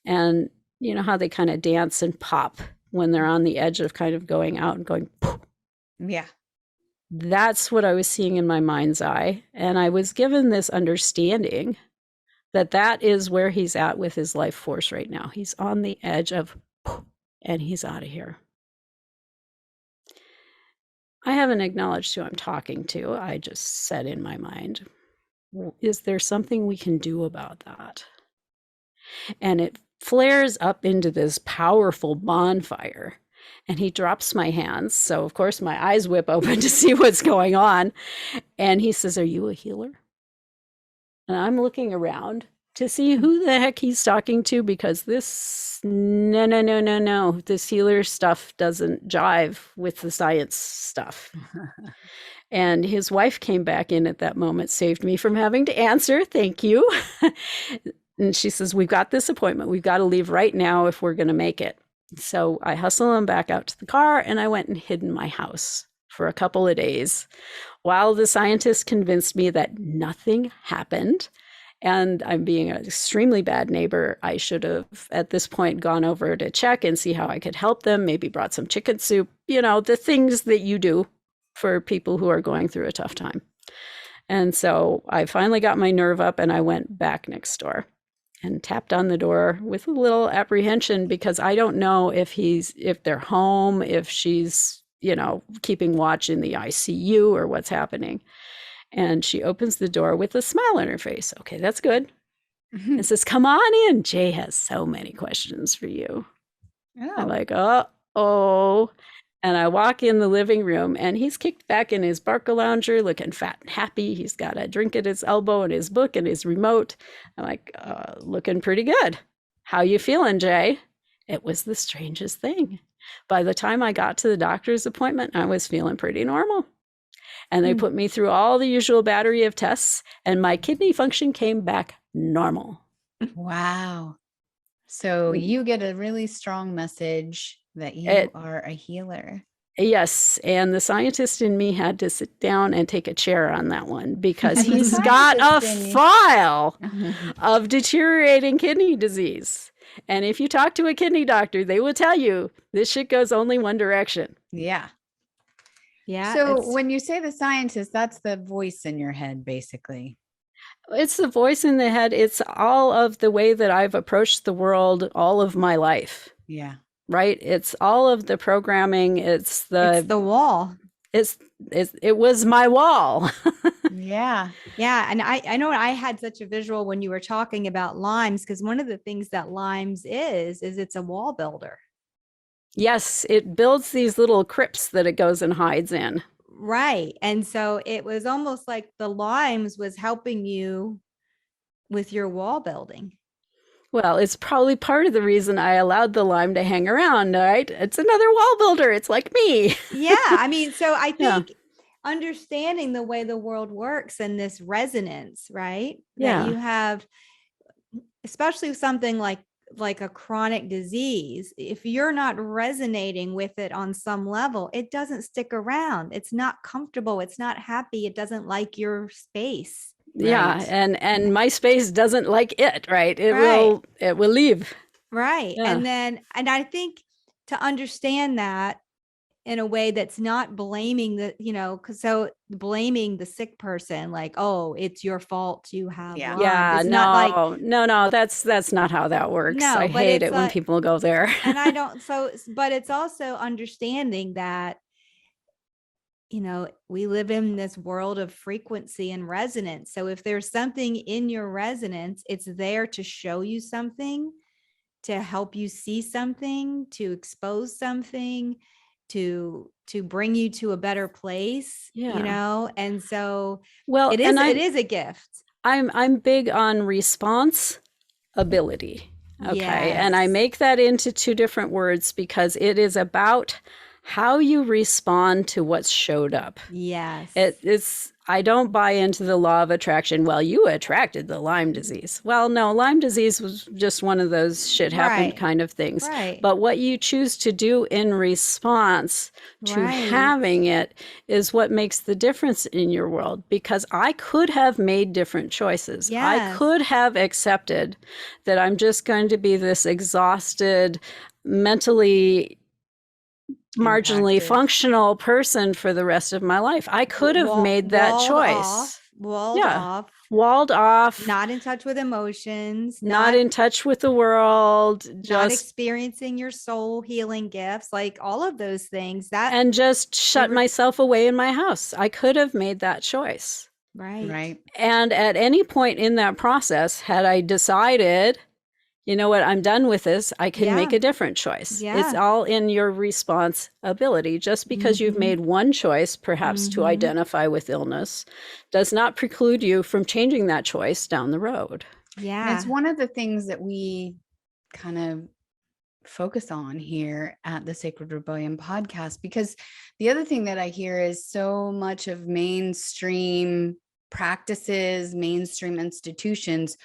And you know how they kind of dance and pop when they're on the edge of kind of going out and going, poof. Yeah. That's what I was seeing in my mind's eye. And I was given this understanding that that is where he's at with his life force right now. He's on the edge of, poof, and he's out of here. I haven't acknowledged who I'm talking to. I just said in my mind, is there something we can do about that? And it flares up into this powerful bonfire, and he drops my hands. So of course my eyes whip open to see what's going on. And he says, "Are you a healer?" And I'm looking around to see who the heck he's talking to, because no. This healer stuff doesn't jive with the science stuff. And his wife came back in at that moment, saved me from having to answer. Thank you. And she says, "We've got this appointment. We've got to leave right now if we're going to make it." So I hustle him back out to the car, and I went and hid in my house for a couple of days while the scientists convinced me that nothing happened. And I'm being an extremely bad neighbor. I should have, at this point, gone over to check and see how I could help them, maybe brought some chicken soup, the things that you do for people who are going through a tough time. And so I finally got my nerve up, and I went back next door and tapped on the door with a little apprehension, because I don't know if they're home, if she's, keeping watch in the ICU or what's happening. And she opens the door with a smile on her face. Okay, that's good. And says, "Come on in. Jay has so many questions for you." Oh. I'm like, uh-oh. And I walk in the living room, and he's kicked back in his Barca-lounger, looking fat and happy. He's got a drink at his elbow and his book and his remote. I'm like, looking pretty good. "How you feeling, Jay?" It was the strangest thing. By the time I got to the doctor's appointment, I was feeling pretty normal. And they put me through all the usual battery of tests, and my kidney function came back normal. Wow. So you get a really strong message that you are a healer. Yes. And the scientist in me had to sit down and take a chair on that one, because he's got a file of deteriorating kidney disease. And if you talk to a kidney doctor, they will tell you this shit goes only one direction. Yeah. Yeah. So when you say the scientist, that's the voice in your head, basically. It's the voice in the head. It's all of the way that I've approached the world all of my life. Yeah. Right? It's all of the programming. It's the wall. It was my wall. Yeah. Yeah. And I know I had such a visual when you were talking about Lyme's, because one of the things that Lyme's is it's a wall builder. Yes, it builds these little crypts that it goes and hides in. Right. And so it was almost like the Lyme's was helping you with your wall building. Well, it's probably part of the reason I allowed the Lyme to hang around, right? It's another wall builder. It's like me. Yeah. I mean, so I think understanding the way the world works and this resonance, right? Yeah. That you have, especially something like like a chronic disease. If you're not resonating with it on some level, it doesn't stick around. It's not comfortable. It's not happy. It doesn't like your space. Yeah, Right. and my space doesn't like it, right? It Right. will leave. Right. Yeah. And I think to understand that in a way that's not blaming so blaming the sick person, like, oh, it's your fault you have Yeah. Lyme. Yeah, It's not like, no, that's not how that works. I no, but hate it's it when like, people go there. and I don't, but it's also understanding that, we live in this world of frequency and resonance. So if there's something in your resonance, it's there to show you something, to help you see something, to expose something, to bring you to a better place, Yeah. and so Well, it and is a gift. I'm big on response ability. Okay. And I Yes. make that into two different words because it is about how you respond to what's showed up. Yes. It's I don't buy into the law of attraction. Well, you attracted the Lyme disease. Well, no, Lyme disease was just one of those shit happened Right. kind of things. Right. But what you choose to do in response to Right. having it is what makes the difference in your world. Because I could have made different choices. I Yes. could have accepted that I'm just going to be this exhausted, mentally marginally Impacted. functional person for the rest of my life. I could have made that choice. Walled off, not in touch with emotions, not in touch with the world, not just experiencing your soul healing gifts, like all of those things and just shut myself away in my house. I could have made that choice. Right. And at any point in that process, had I decided, you know what, I'm done with this, I can make a different choice. Yeah. It's all in your responsibility. Just because you've made one choice, perhaps to identify with illness, does not preclude you from changing that choice down the road. Yeah. And it's one of the things that we kind of focus on here at the Sacred Rebellion podcast, because the other thing that I hear is so much of mainstream practices, mainstream institutions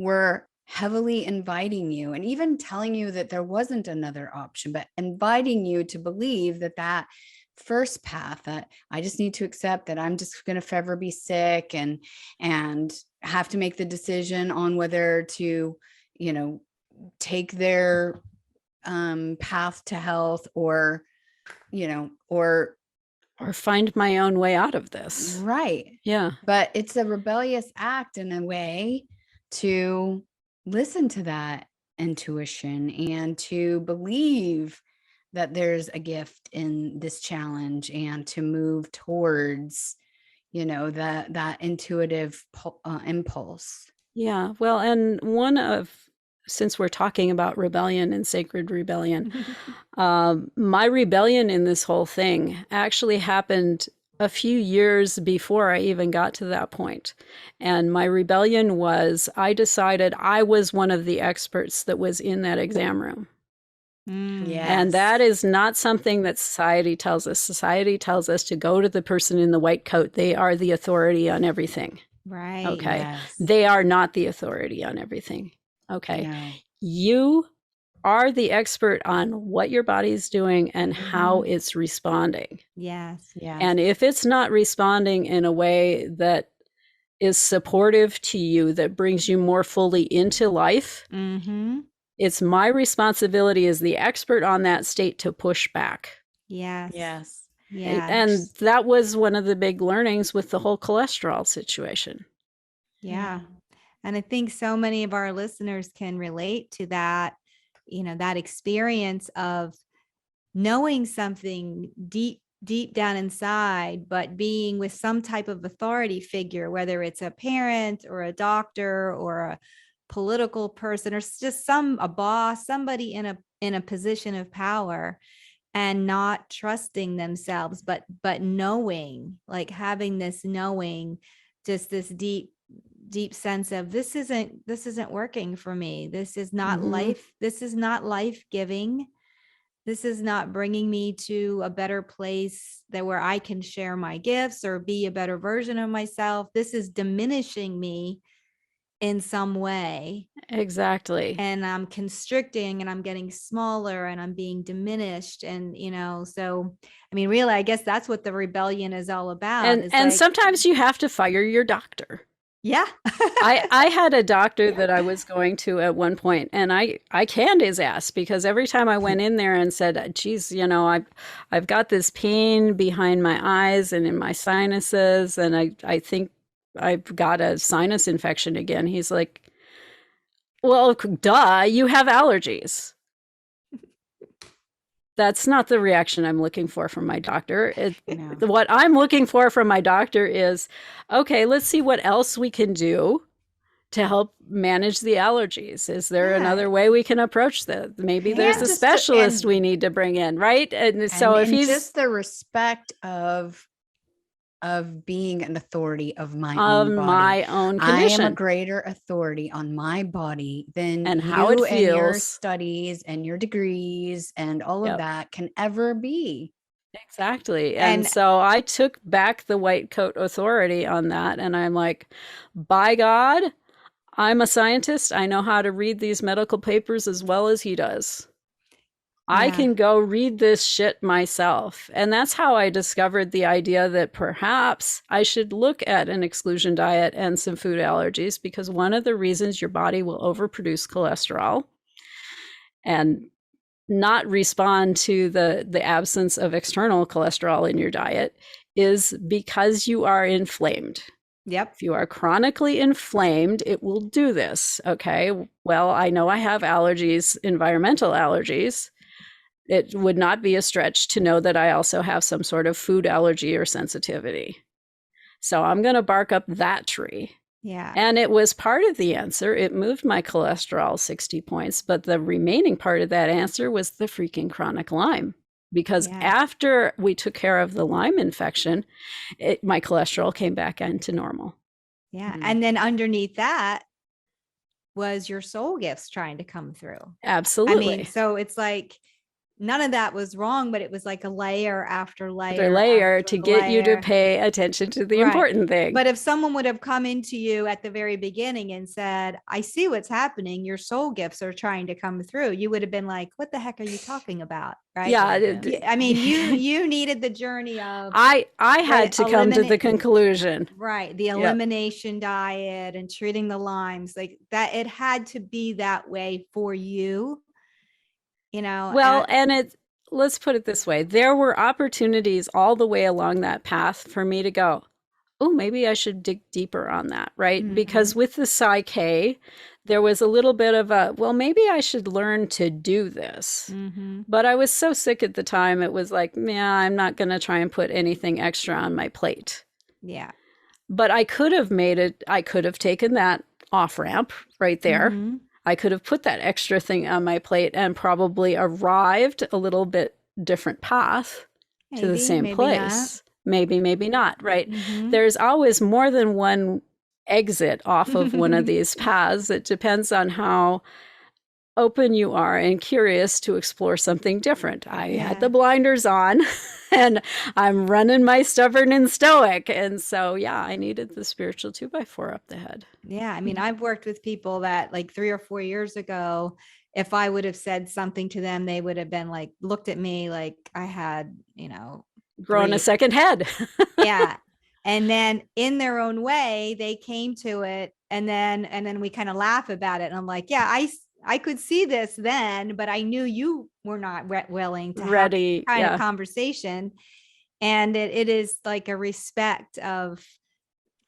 were heavily inviting you and even telling you that there wasn't another option, but inviting you to believe that that first path, that I just need to accept that I'm just going to forever be sick and have to make the decision on whether to, take their path to health or find my own way out of this. Right. Yeah. But it's a rebellious act in a way to listen to that intuition and to believe that there's a gift in this challenge and to move towards, that intuitive impulse. Yeah. Well, and since we're talking about rebellion and sacred rebellion, my rebellion in this whole thing actually happened a few years before I even got to that point. And my rebellion was, I decided I was one of the experts that was in that exam room. Yes. And that is not something that society tells us. Society tells us to go to the person in the white coat. They are the authority on everything. Right. Okay. Yes. They are not the authority on everything. Okay. No. You are the expert on what your body's doing and how it's responding. Yes. Yes. And if it's not responding in a way that is supportive to you, that brings you more fully into life, it's my responsibility as the expert on that state to push back. Yes. Yes. Yeah. And that was one of the big learnings with the whole cholesterol situation. Yeah. And I think so many of our listeners can relate to that, that experience of knowing something deep down inside, but being with some type of authority figure, whether it's a parent or a doctor or a political person or just a boss, somebody in a position of power, and not trusting themselves, but knowing, like having this knowing, just this deep sense of this isn't working for me. This is not life. This is not life-giving. This is not bringing me to a better place where I can share my gifts or be a better version of myself. This is diminishing me in some way. Exactly. And I'm constricting and I'm getting smaller and I'm being diminished. And, so, I mean, really, I guess that's what the rebellion is all about. And sometimes you have to fire your doctor. Yeah. I had a doctor that I was going to at one point, and I canned his ass because every time I went in there and said, geez, I've got this pain behind my eyes and in my sinuses, and I think I've got a sinus infection again. He's like, well, duh, you have allergies. That's not the reaction I'm looking for from my doctor. What I'm looking for from my doctor is, okay, let's see what else we can do to help manage the allergies. Is there another way we can approach that? Maybe there's a specialist we need to bring in, right? And so if he's just the respect of being an authority of my own body. My own condition. I am a greater authority on my body than and how it feels, and your studies and your degrees and all of that can ever be. Exactly. And so I took back the white coat authority on that. And I'm like, by God, I'm a scientist. I know how to read these medical papers as well as he does. I can go read this shit myself. And that's how I discovered the idea that perhaps I should look at an exclusion diet and some food allergies, because one of the reasons your body will overproduce cholesterol and not respond to the absence of external cholesterol in your diet is because you are inflamed. Yep. If you are chronically inflamed, it will do this. Okay. Well, I know I have allergies, environmental allergies. It would not be a stretch to know that I also have some sort of food allergy or sensitivity. So I'm going to bark up that tree. Yeah. And it was part of the answer. It moved my cholesterol 60 points. But the remaining part of that answer was the freaking chronic Lyme. Because after we took care of the Lyme infection, my cholesterol came back into normal. Yeah. Mm-hmm. And then underneath that was your soul gifts trying to come through. Absolutely. I mean, so it's like, none of that was wrong, but it was like a layer after layer. After layer to get you to pay attention to the important thing. But if someone would have come into you at the very beginning and said, I see what's happening, your soul gifts are trying to come through, you would have been like, what the heck are you talking about? Right? Yeah. I mean, you needed the journey of I had to come to the conclusion. Right. The elimination diet and treating the Lymes, like that, it had to be that way for you. Well, and let's put it this way. There were opportunities all the way along that path for me to go, oh, maybe I should dig deeper on that, right? Mm-hmm. Because with the Psyche, there was a little bit of well, maybe I should learn to do this. Mm-hmm. But I was so sick at the time, it was like, yeah, I'm not going to try and put anything extra on my plate. Yeah. But I could have taken that off ramp right there. Mm-hmm. I could have put that extra thing on my plate and probably arrived a little bit different path to the same place. Maybe not, right? Mm-hmm. There's always more than one exit off of one of these paths. It depends on how open you are and curious to explore something different. I had the blinders on and I'm running my stubborn and stoic. And so, I needed the spiritual 2x4 up the head. Yeah. I mean, I've worked with people that like 3 or 4 years ago, if I would have said something to them, they would have been like, looked at me like I had, grown a second head. Yeah. And then in their own way, they came to it and then we kind of laugh about it. And I'm like, I could see this then, but I knew you were not willing to have this kind of conversation. And it is like a respect of,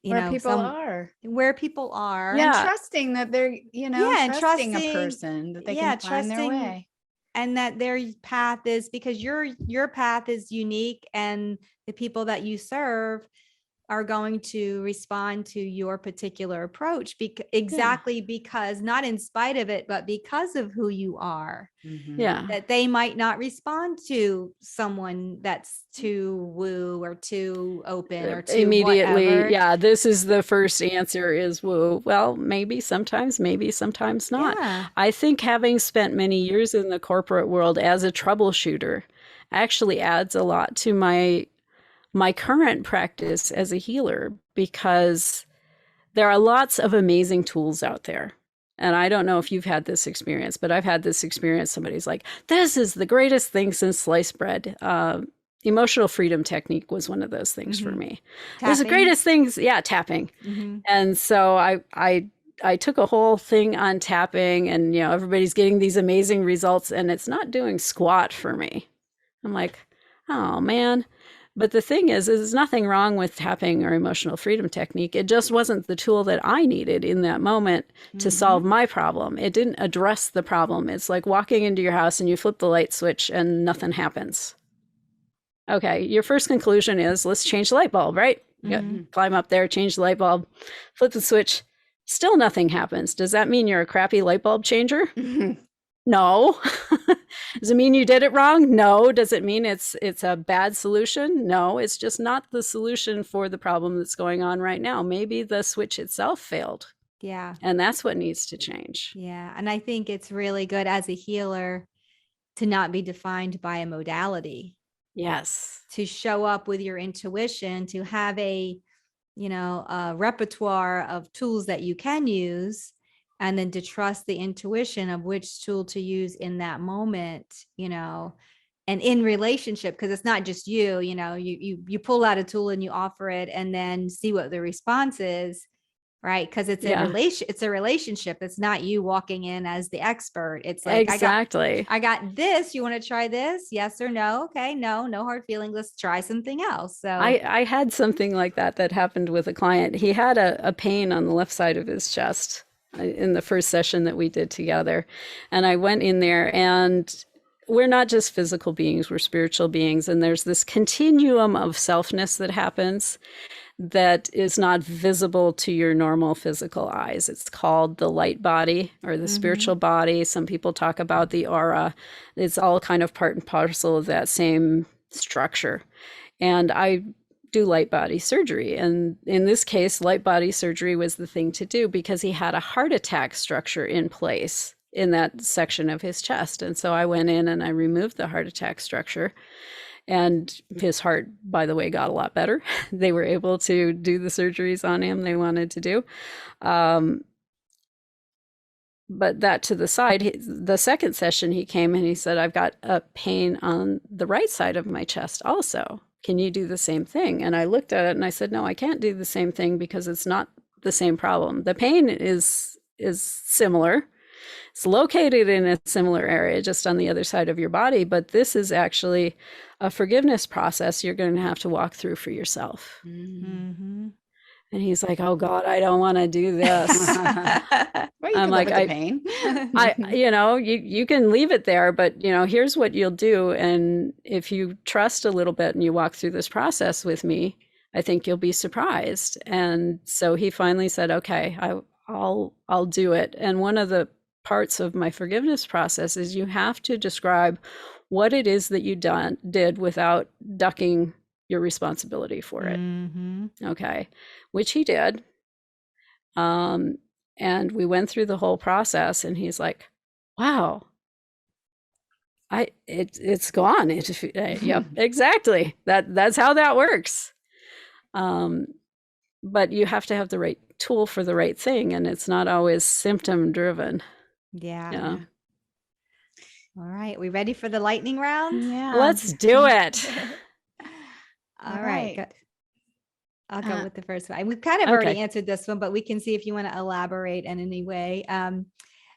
where people are. And trusting that they're, trusting a person that they can find their way. And that their path is, because your path is unique and the people that you serve are going to respond to your particular approach because not in spite of it, but because of who you are. Mm-hmm. That they might not respond to someone that's too woo or too open or too immediately. Whatever. Yeah. This is the first answer is woo. Well, maybe sometimes not. Yeah. I think having spent many years in the corporate world as a troubleshooter actually adds a lot to my current practice as a healer, because There are lots of amazing tools out there. And I don't know if you've had this experience, but I've had this experience. Somebody's like, this is the greatest thing since sliced bread. Emotional freedom technique was one of those things for me. This is the greatest things. Yeah, tapping. And so I took a whole thing on tapping, and everybody's getting these amazing results, and it's not doing squat for me. I'm like, oh man. But the thing is there's nothing wrong with tapping or emotional freedom technique. It just wasn't the tool that I needed in that moment to solve my problem. It didn't address the problem. It's like walking into your house and you flip the light switch and nothing happens. Okay, your first conclusion is, let's change the light bulb, right? Climb up there, change the light bulb, flip the switch, still nothing happens. Does that mean you're a crappy light bulb changer? No. Does it mean you did it wrong? No. Does it mean it's a bad solution? No, it's just not the solution for the problem that's going on right now. Maybe the switch itself failed. Yeah. And that's what needs to change. Yeah. And I think it's really good as a healer to not be defined by a modality. Yes. To show up with your intuition, to have a repertoire of tools that you can use, and then to trust the intuition of which tool to use in that moment, and in relationship, because it's not just you pull out a tool and you offer it and then see what the response is, right? Because it's a relationship. It's not you walking in as the expert. It's like, exactly. I got this. You want to try this? Yes or no? Okay. No hard feelings. Let's try something else. So I had something like that happened with a client. He had a pain on the left side of his chest in the first session that we did together. And I went in there, and we're not just physical beings, we're spiritual beings. And there's this continuum of selfness that happens that is not visible to your normal physical eyes. It's called the light body or the spiritual body. Some people talk about the aura. It's all kind of part and parcel of that same structure. And I do light body surgery. And in this case, light body surgery was the thing to do because he had a heart attack structure in place in that section of his chest. And so I went in and I removed the heart attack structure. And his heart, by the way, got a lot better. They were able to do the surgeries on him they wanted to do. But that to the side, the second session he came and he said, I've got a pain on the right side of my chest also. Can you do the same thing? And I looked at it and I said, no, I can't do the same thing because it's not the same problem. The pain is similar. It's located in a similar area, just on the other side of your body. But this is actually a forgiveness process you're going to have to walk through for yourself. And he's like, oh God, I don't want to do this. Well, I'm like, pain. You can leave it there, but here's what you'll do. And if you trust a little bit and you walk through this process with me, I think you'll be surprised. And so he finally said, okay, I'll do it. And one of the parts of my forgiveness process is you have to describe what it is that you did without ducking your responsibility for it. Okay. Which he did. And we went through the whole process and he's like, wow, it's gone. Yep, exactly. That's how that works. But you have to have the right tool for the right thing. And it's not always symptom driven. Yeah. All right. We ready for the lightning round? Yeah. Let's do it. All right. I'll go with the first one. We've kind of already answered this one, but we can see if you want to elaborate in any way.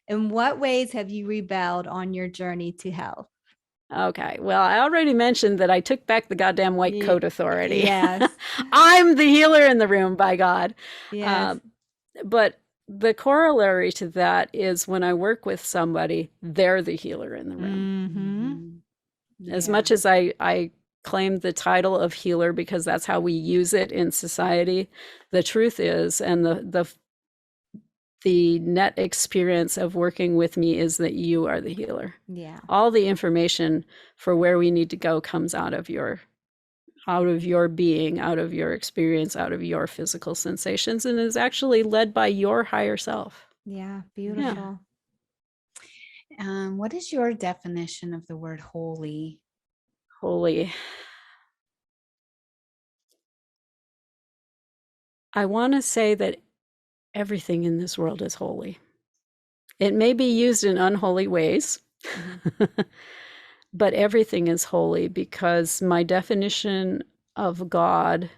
In what ways have you rebelled on your journey to health? Okay. Well, I already mentioned that I took back the goddamn white coat authority. Yes. I'm the healer in the room, by God. Yes. But the corollary to that is when I work with somebody, they're the healer in the room. As much as I claim the title of healer because that's how we use it in society, the truth is, and the net experience of working with me is that you are the healer. Yeah. All the information for where we need to go comes out of your being, out of your experience, out of your physical sensations, and is actually led by your higher self. Yeah. Beautiful. Yeah. What is your definition of the word holy? Holy. I want to say that everything in this world is holy. It may be used in unholy ways, but everything is holy, because my definition of God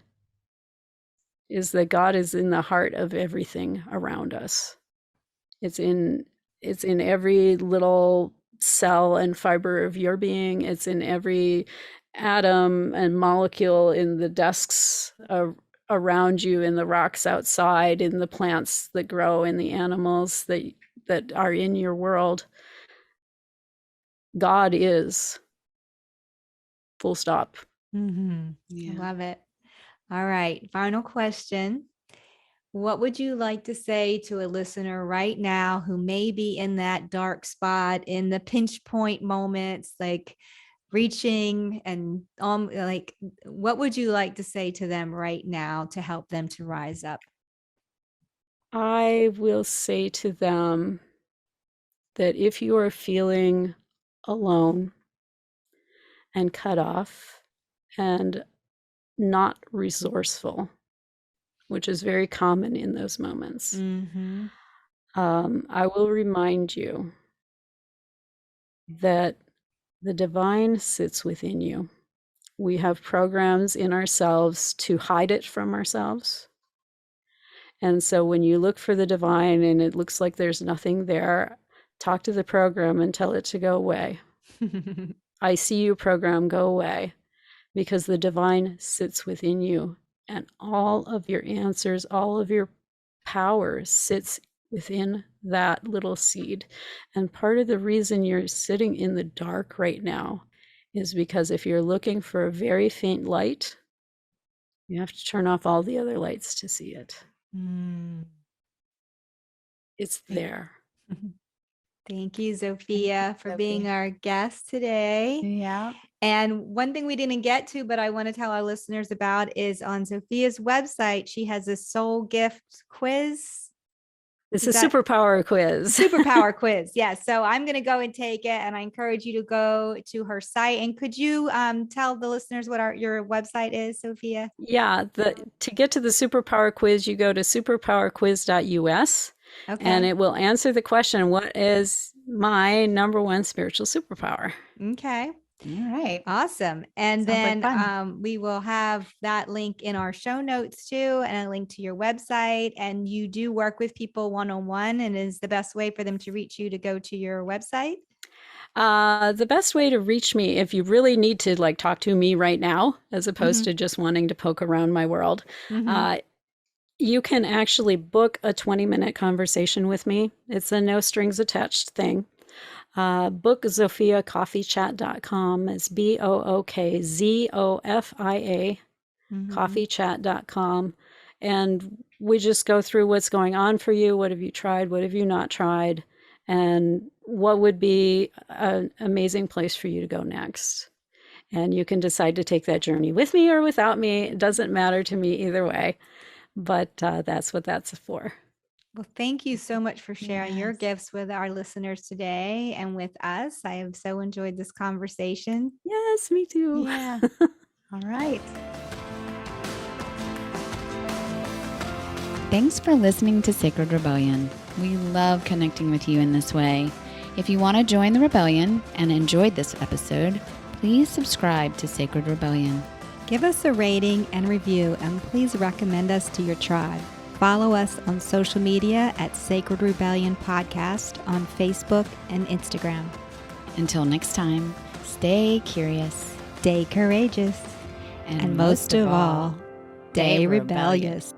is that God is in the heart of everything around us. It's in every little cell and fiber of your being. It's in every atom and molecule in the desks around you, in the rocks outside, in the plants that grow, in the animals that are in your world. God is. Full stop. I love it. All right. Final question. What would you like to say to a listener right now who may be in that dark spot, in the pinch point moments, like reaching and like, what would you like to say to them right now to help them to rise up? I will say to them that if you are feeling alone and cut off and not resourceful, which is very common in those moments, I will remind you that the divine sits within you. We have programs in ourselves to hide it from ourselves. And so when you look for the divine and it looks like there's nothing there, talk to the program and tell it to go away. I see you, program, go away, because the divine sits within you, and all of your answers, all of your power sits within that little seed. And part of the reason you're sitting in the dark right now is because if you're looking for a very faint light, you have to turn off all the other lights to see it. It's there. Thank you, Zofia, for being our guest today. Yeah. And one thing we didn't get to, but I want to tell our listeners about, is on Zofia's website, she has a soul gift quiz. It's a superpower quiz. Superpower quiz. Yes. So I'm going to go and take it, and I encourage you to go to her site. And could you tell the listeners what your website is, Zofia? Yeah. To get to the superpower quiz, you go to superpowerquiz.us. Okay. And it will answer the question, what is my number one spiritual superpower? Okay. All right. Awesome. And then we will have that link in our show notes too, and a link to your website. And you do work with people one-on-one, and is the best way for them to reach you to go to your website? The best way to reach me, if you really need to talk to me right now, as opposed to just wanting to poke around my world, you can actually book a 20-minute conversation with me. It's a no strings attached thing. Book ZofiaCoffeeChat.com. It's BOOKZOFIA, coffeechat.com. And we just go through what's going on for you. What have you tried? What have you not tried? And what would be an amazing place for you to go next? And you can decide to take that journey with me or without me. It doesn't matter to me either way. But that's what that's for. Well, thank you so much for sharing your gifts with our listeners today and with us. I have so enjoyed this conversation. Yes, me too. Yeah. All right. Thanks for listening to Sacred Rebellion. We love connecting with you in this way. If you want to join the rebellion and enjoyed this episode, please subscribe to Sacred Rebellion. Give us a rating and review, and please recommend us to your tribe. Follow us on social media at Sacred Rebellion Podcast on Facebook and Instagram. Until next time, stay curious, stay courageous, and most of all, stay rebellious.